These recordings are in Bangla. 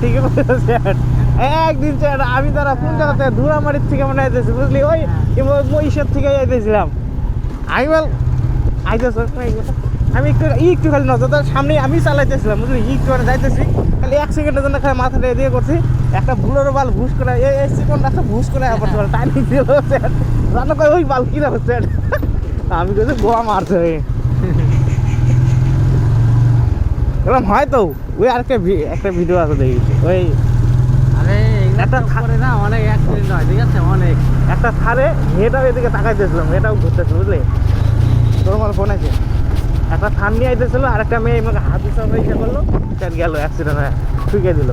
ঠিক আছে স্যার। একদিন স্যার আমি তারা কোন জায়গাতে ধুলামারির থেকে মনে আইতেছি বুঝলি, ওই মহিষের থেকে আইতেছিলাম। আমি বল আইতেছ, আমি একটু খালি নজর সামনে আমি চালাইতেছিলাম বুঝলি, একটু মানে যাইতেছি খালি 1 সেকেন্ডের জন্য খালি মাথাটা এদিকে করছি, একটা বুলোরো বাল ভুস করে এই চিকন রাস্তা ভুস করে আবার টাইমিং দিল স্যার। জানো কই ওই বাল কিনা হচ্ছে, আমি কিছু গোয়া মারছে এরকম হয়তো। ওই একটা ভিডিও আছে দেখেছি, ওই একটা করে না অনেক অ্যাক্সিডেন্ট হয়, ঠিক আছে, অনেক। একটা থারে মেয়েটাও এদিকে তাকাইতেছিলাম, মেয়েটাও ঘুরতেছিল বুঝলি, তোর আমার ফোন আছে, একটা থান নিয়ে আইতেছিল আর একটা মেয়ে আমাকে হাত হিসাব ইসে করলো, স্যার গেল অ্যাক্সিডেন্ট হয়ে ঠুকে দিল।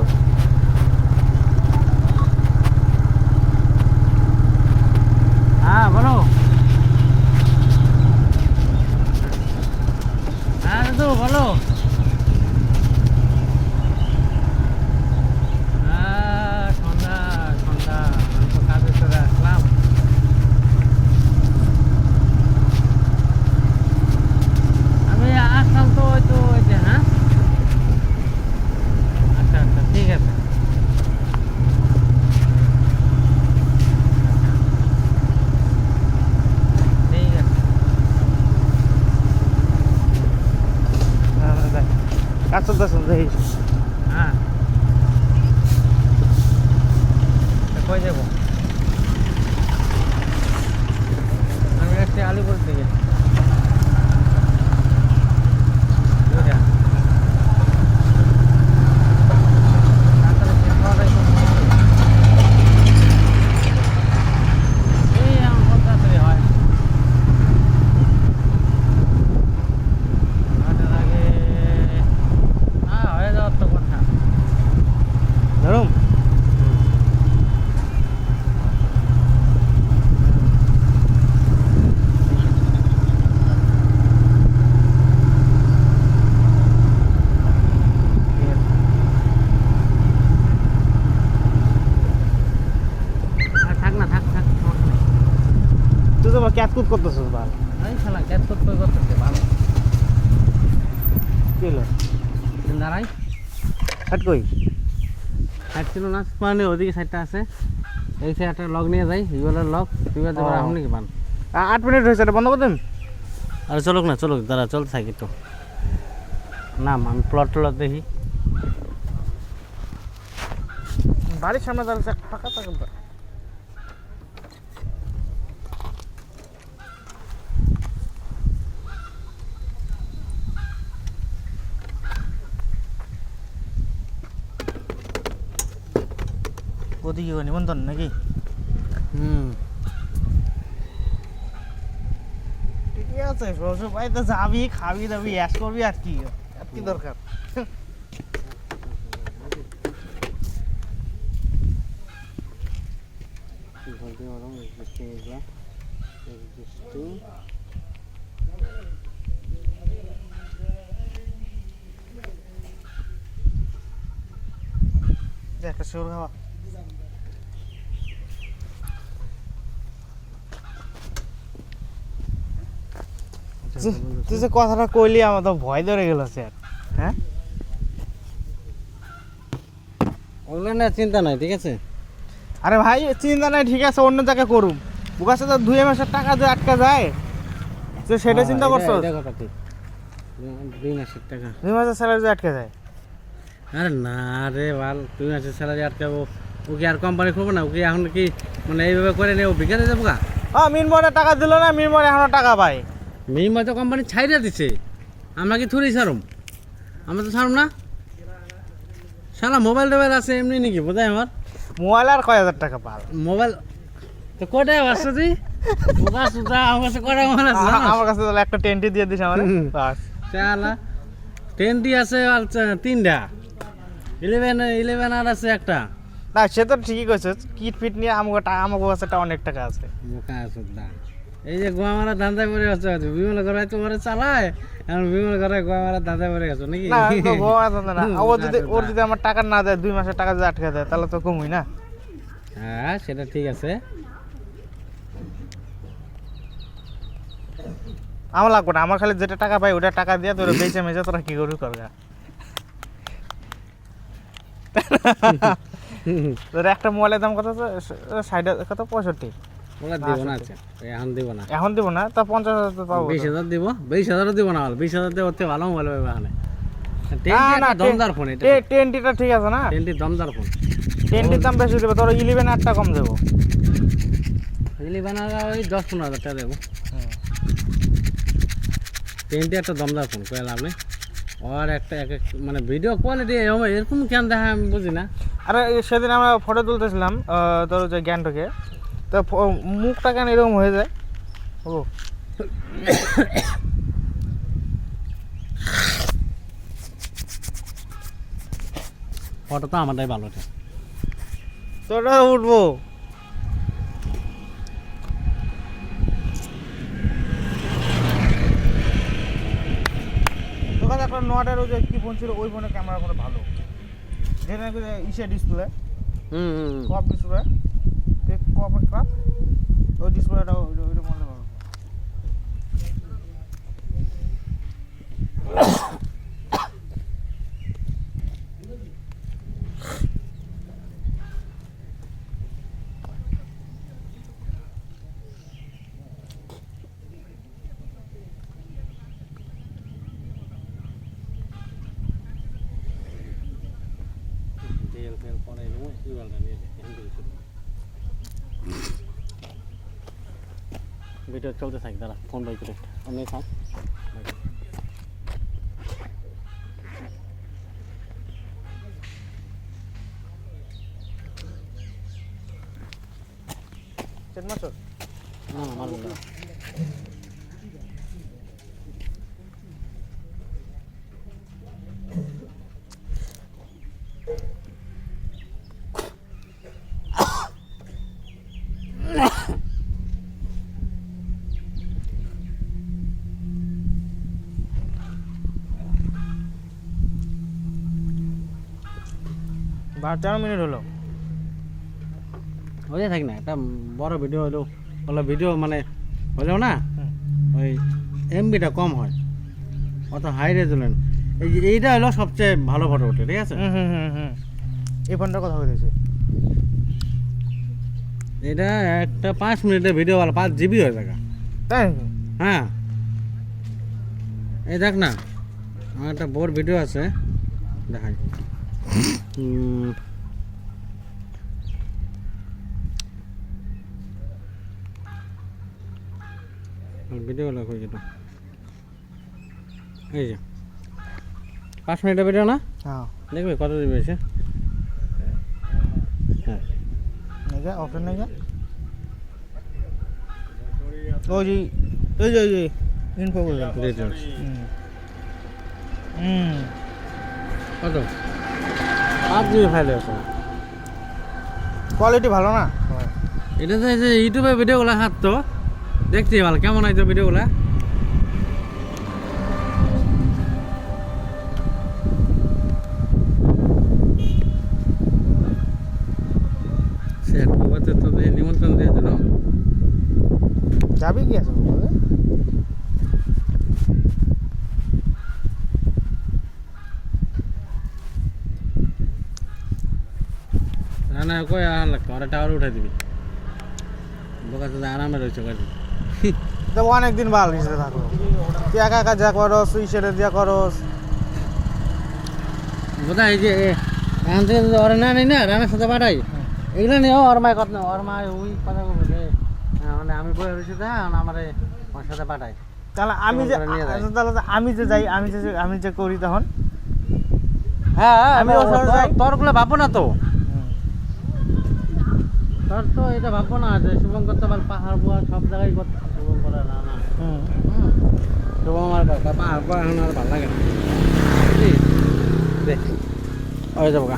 হ্যাঁ বলো। হ্যাঁ দাদু বলো। সন্ধ্যা সন্ধ্যা আমি তো কাজে চলে আসলাম। আমি আসলাম তো ওই তো ওই যে, হ্যাঁ আচ্ছা আচ্ছা ঠিক আছে। ঠিক আছে। কাজ চলতেছে দেখিস। হ্যাঁ কই যাবো? আমি আসছি আলিপুর থেকে। দুইটা। তাড়াতাড়ি শেষ হওয়াটাই তো মুশকিল। এই আমার কত তাড়াতাড়ি হয়? ওটার আগে হয়ে যাওয়ার তো কথা। ধরুন থাক না, থাক থাক, সমস্যা নেই। তুই তো ক্যাতকুত করতেছিস ভালো। এই শালা ক্যাচ করতেছে ভালো। কি হলো দাঁড়াই হাট কই? সাইড ছিল না, মানে ওদিকে সাইডটা আছে, এই সাইডটা লগ নিয়ে যাই, ইউএলের লগ তুইবার যাবার এখন নাকি পান। 8 মিনিট হয়েছে, এটা বন্ধ করে দেন। আরে চলুক না, চলুক, দাঁড়া চলতে থাকি তো। নাম আমি প্লট টলট দেখি। বাড়ির সামনে দাঁড়িয়েছে ফাঁকা থাকুন তো। ওদিকে নিমন্ত্রণ নাকি? ঠিকই আছে, শ্বশুর বাড়িতে যাবি খাবি দাবি অ্যাশ করবি, আর কি দরকার। একটা শুরু খাওয়া তুই যে কথাটা কইলি আমার তো ভয় ধরে গেল স্যার। হ্যাঁ ওগুলো না চিন্তা নাই, ঠিক আছে। আরে ভাই চিন্তা নাই, ঠিক আছে, অন্য জায়গায় করুম। বুকাছে তো 2 মাসের টাকা যে আটকা যায়, তো সেটা চিন্তা করছো? 2 মাসের টাকা 2 মাসের স্যালারি যে আটকে যায়। আরে না রে বাল, 2 মাসের স্যালারি আটকাবো? ও কি আর কোম্পানি খুলবো না? ও কি এখন কি মানে এইভাবে করে নিয়ে ও বিকারে যাবো গা? মিনমনে টাকা দিল না, মিনমনে এখনো টাকা পাই। মিনিমাম তো কোম্পানি ছাইড়া দিছে, আমরা কি থুরি ছাড়ুম? আমরা তো ছাড়ুম না। সারা মোবাইল টোবাইল আছে এমনি নাকি বোঝায় আমার? মোবাইল আর কয় হাজার টাকা পাল? মোবাইল তো কটায় আসছে তুই? বোকা সুতা আমার কাছে কটা মোবাইল আছে জানো? আমার কাছে তাহলে একটা 10টি দিয়ে দিস আমার। বাস চালা 10টি আছে আর 3টা 11 আর আছে একটা। না সে তো ঠিকই কইছিস, কিট ফিট নিয়ে আমার কাছে অনেক টাকা আছে। বোকা সুতা এই যে গোয়া মারা ধান্দায় পড়ে আছে, বিমল ঘরে তোমার চালায়, এখন বিমল ঘরে গোয়া মারা ধান্দায় পড়ে গেছো নাকি? না আমি তো গোয়া জানি না। ওর যদি আমার টাকা না দেয়, 2 মাসের টাকা যদি আটকে দেয়, তাহলে তো কমই না। হ্যাঁ সেটা ঠিক আছে। আমার লাগবে না, আমার খালি যেটা টাকা পাই ওটা টাকা দিয়ে তোর বেঁচে মেচে তোরা কি করবি করগা। তোর একটা মোবাইলের দাম কত আছে 60 কত 65 ওগুলা দিব না আচ্ছা এখন দিব না এখন দিব না তা 50,000 তো পাবো 20,000 দিব 20,000 দিব না 20,000 দেওয়া হচ্ছে ভালো মোবাইল হবে এখানে না, দমদার ফোন এটা 10টা ঠিক আছে না 10 দমদার ফোন 10টির দাম বেশি দেবো তোর 11 8টা কম দেবো 11 ওই 10-15,000 টাকা দেবো 10 একটা দমদার ফোন কয় লাভ নেই আর একটা মানে ভিডিও কোয়ালিটি এরকম কেন দেখা আমি বুঝি না আরে সেদিন আমরা ফটো তুলতেছিলাম তোর যে গ্যাংটকে তো মুখটা কেন এরকম হয়ে যায় ও ফটো তো আমারটাই ভালো ওঠে তোরা উঠবো দোকানে একটা নোয়াটার ওই যে কি ফোন ছিল ওই ফোনের ক্যামেরা কোনো ভালো যেটা নাকি ইসে ডিসপ্লে কপ ডিসপ্লে কপ ক্লাব ওই ডিসপ্লেটা ওইটা মনে ভালো ভিডিও চলতে থাক দাঁড়া ফোন বাই করে আমি থাক চেন মাছ না মারব না বারো 13 মিনিট হলো ওই থাক না একটা বড় ভিডিও হলো বলে ভিডিও মানে হলেও না ওই এমবিটা কম হয় অত হাই রেজুলেন্ট এইটা হলো সবচেয়ে ভালো ফটো ওঠে ঠিক আছে এই ফোনটার কথা বলেছে এটা একটা 5 মিনিটের ভিডিও ভালো 5 জিবি হয়ে থাকে তাই নাকি? হ্যাঁ এই দেখ না আমার একটা বড় ভিডিও আছে দেখাই ভিডিও লাগবে যেটা এই যে 5 মিনিটের ভিডিও না হ্যাঁ দেখবে কত জিবি আছে হ্যাঁ নেগা অপশন নেগা ওই যে ইনফো বলে ডিটেলস কত 5 জিবি ফাইল আছে কোয়ালিটি ভালো না এটা তো এই যে ইউটিউবে ভিডিওগুলো হাঁটতো দেখছি ভালো কেমন হয়তো ভিডিওগুলা সেট বাবাতে তো নিমন্ত্রণ দিয়েছিল যাবি কি আছে বলে না না কই আর লাগতো আর টাওয়ার উঠাই দিবি বোকাতে আরামে রয়েছে কাজে তো অনেকদিন ভালো হিসেবে থাকলো তুই একা একা যা করস তুই সেটা দিয়া করস বোধহয় এই যে এখান থেকে যদি ওরা না নেই না রানের সাথে পাঠাই এগুলো নিয়ে ওর মায় কথা না ওর মায় ওই কথা বলবে মানে আমি বই রয়েছি আমার ওর সাথে পাঠাই তাহলে আমি যে তাহলে আমি যে যাই আমি যে করি তখন হ্যাঁ আমি ওর সাথে যাই। তোরগুলো ভাববো না তো তোর তো এটা ভাববো না যে শুভম করতে পার পাহাড় পোহাড় সব জায়গায় করতে শুভম করে না না শুভম আমার পাহাড় পোহাড় এখন আর ভালো লাগে না বুঝলি? দেখ ওই যাবো গা